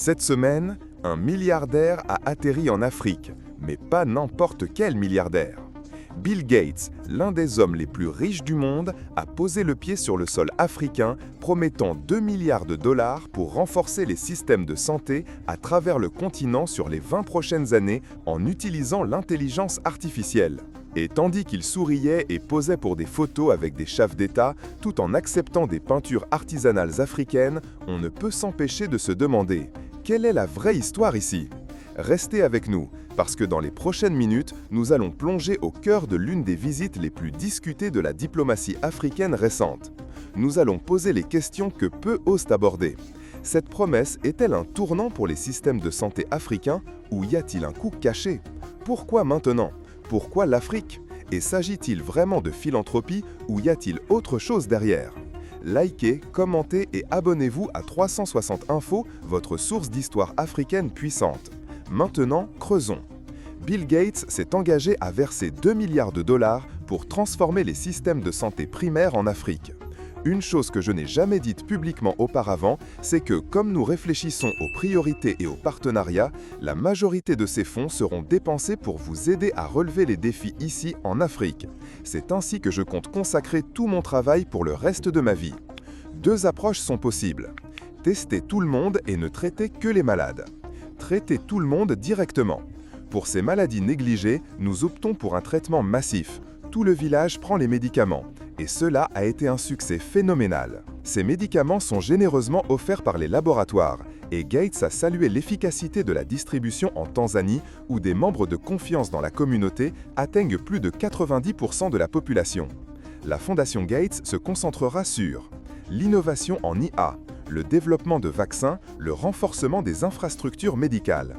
Cette semaine, un milliardaire a atterri en Afrique, mais pas n'importe quel milliardaire. Bill Gates, l'un des hommes les plus riches du monde, a posé le pied sur le sol africain, promettant 2 milliards de dollars pour renforcer les systèmes de santé à travers le continent sur les 20 prochaines années en utilisant l'intelligence artificielle. Et tandis qu'il souriait et posait pour des photos avec des chefs d'État, tout en acceptant des peintures artisanales africaines, on ne peut s'empêcher de se demander « Quelle est la vraie histoire ici ?» Restez avec nous, parce que dans les prochaines minutes, nous allons plonger au cœur de l'une des visites les plus discutées de la diplomatie africaine récente. Nous allons poser les questions que peu osent aborder. Cette promesse est-elle un tournant pour les systèmes de santé africains ou y a-t-il un coup caché? Pourquoi maintenant? Pourquoi l'Afrique? Et s'agit-il vraiment de philanthropie ou y a-t-il autre chose derrière? Likez, commentez et abonnez-vous à 360 Info, votre source d'histoire africaine puissante. Maintenant, creusons. Bill Gates s'est engagé à verser 2 milliards de dollars pour transformer les systèmes de santé primaires en Afrique. Une chose que je n'ai jamais dite publiquement auparavant, c'est que comme nous réfléchissons aux priorités et aux partenariats, la majorité de ces fonds seront dépensés pour vous aider à relever les défis ici en Afrique. C'est ainsi que je compte consacrer tout mon travail pour le reste de ma vie. Deux approches sont possibles. Tester tout le monde et ne traiter que les malades. Traiter tout le monde directement. Pour ces maladies négligées, nous optons pour un traitement massif. Tout le village prend les médicaments, et cela a été un succès phénoménal. Ces médicaments sont généreusement offerts par les laboratoires, et Gates a salué l'efficacité de la distribution en Tanzanie, où des membres de confiance dans la communauté atteignent plus de 90% de la population. La Fondation Gates se concentrera sur l'innovation en IA, le développement de vaccins, le renforcement des infrastructures médicales.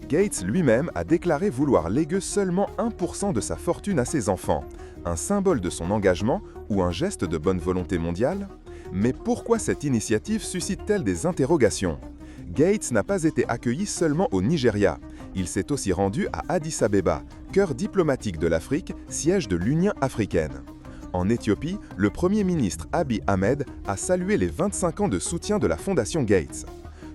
Gates lui-même a déclaré vouloir léguer seulement 1% de sa fortune à ses enfants, un symbole de son engagement ou un geste de bonne volonté mondiale? Mais pourquoi cette initiative suscite-t-elle des interrogations? Gates n'a pas été accueilli seulement au Nigeria, il s'est aussi rendu à Addis Abeba, cœur diplomatique de l'Afrique, siège de l'Union africaine. En Éthiopie, le Premier ministre Abiy Ahmed a salué les 25 ans de soutien de la Fondation Gates.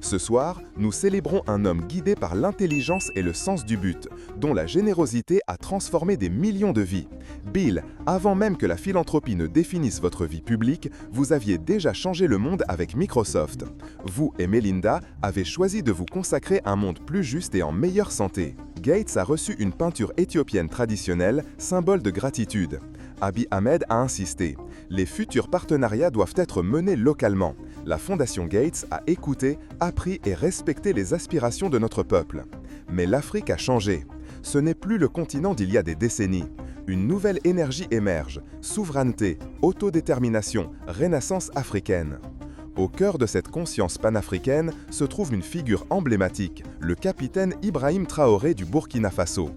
Ce soir, nous célébrons un homme guidé par l'intelligence et le sens du but, dont la générosité a transformé des millions de vies. Bill, avant même que la philanthropie ne définisse votre vie publique, vous aviez déjà changé le monde avec Microsoft. Vous et Melinda avez choisi de vous consacrer à un monde plus juste et en meilleure santé. Gates a reçu une peinture éthiopienne traditionnelle, symbole de gratitude. Abiy Ahmed a insisté. Les futurs partenariats doivent être menés localement. La Fondation Gates a écouté, appris et respecté les aspirations de notre peuple. Mais l'Afrique a changé. Ce n'est plus le continent d'il y a des décennies. Une nouvelle énergie émerge, souveraineté, autodétermination, renaissance africaine. Au cœur de cette conscience panafricaine se trouve une figure emblématique, le capitaine Ibrahim Traoré du Burkina Faso.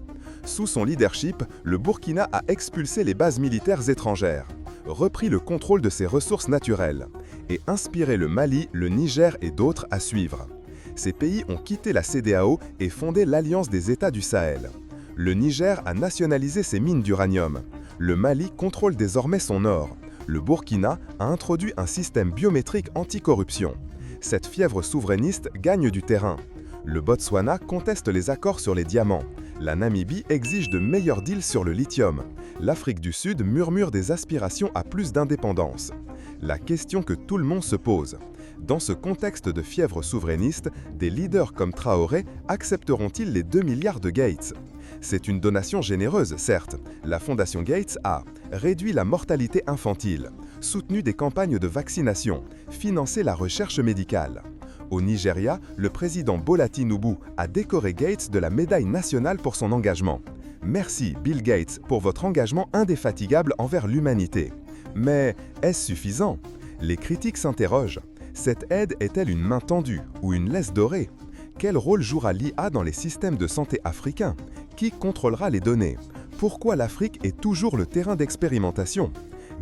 Sous son leadership, le Burkina a expulsé les bases militaires étrangères, repris le contrôle de ses ressources naturelles et inspiré le Mali, le Niger et d'autres à suivre. Ces pays ont quitté la CEDEAO et fondé l'Alliance des États du Sahel. Le Niger a nationalisé ses mines d'uranium. Le Mali contrôle désormais son or. Le Burkina a introduit un système biométrique anticorruption. Cette fièvre souverainiste gagne du terrain. Le Botswana conteste les accords sur les diamants. La Namibie exige de meilleurs deals sur le lithium. L'Afrique du Sud murmure des aspirations à plus d'indépendance. La question que tout le monde se pose. Dans ce contexte de fièvre souverainiste, des leaders comme Traoré accepteront-ils les 2 milliards de Gates? C'est une donation généreuse, certes. La Fondation Gates a réduit la mortalité infantile, soutenu des campagnes de vaccination, financé la recherche médicale. Au Nigeria, le président Bola Tinubu a décoré Gates de la médaille nationale pour son engagement. Merci Bill Gates pour votre engagement indéfatigable envers l'humanité. Mais est-ce suffisant? Les critiques s'interrogent. Cette aide est-elle une main tendue ou une laisse dorée? Quel rôle jouera l'IA dans les systèmes de santé africains? Qui contrôlera les données? Pourquoi l'Afrique est toujours le terrain d'expérimentation?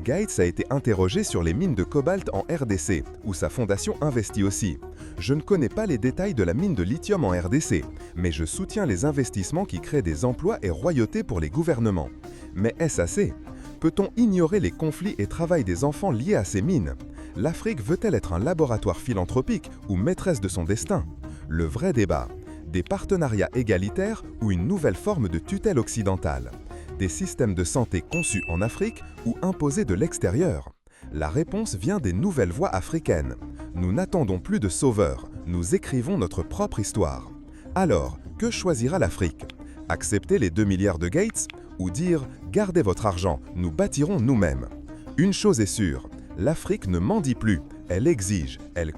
Gates a été interrogé sur les mines de cobalt en RDC, où sa fondation investit aussi. Je ne connais pas les détails de la mine de lithium en RDC, mais je soutiens les investissements qui créent des emplois et royauté pour les gouvernements. Mais est-ce assez? Peut-on ignorer les conflits et travail des enfants liés à ces mines? L'Afrique veut-elle être un laboratoire philanthropique ou maîtresse de son destin? Le vrai débat. Des partenariats égalitaires ou une nouvelle forme de tutelle occidentale? Des systèmes de santé conçus en Afrique ou imposés de l'extérieur? La réponse vient des nouvelles voies africaines. Nous n'attendons plus de sauveurs, nous écrivons notre propre histoire. Alors, que choisira l'Afrique? Accepter les 2 milliards de Gates ou dire « Gardez votre argent, nous bâtirons nous-mêmes ». Une chose est sûre, l'Afrique ne mendie plus, elle exige, elle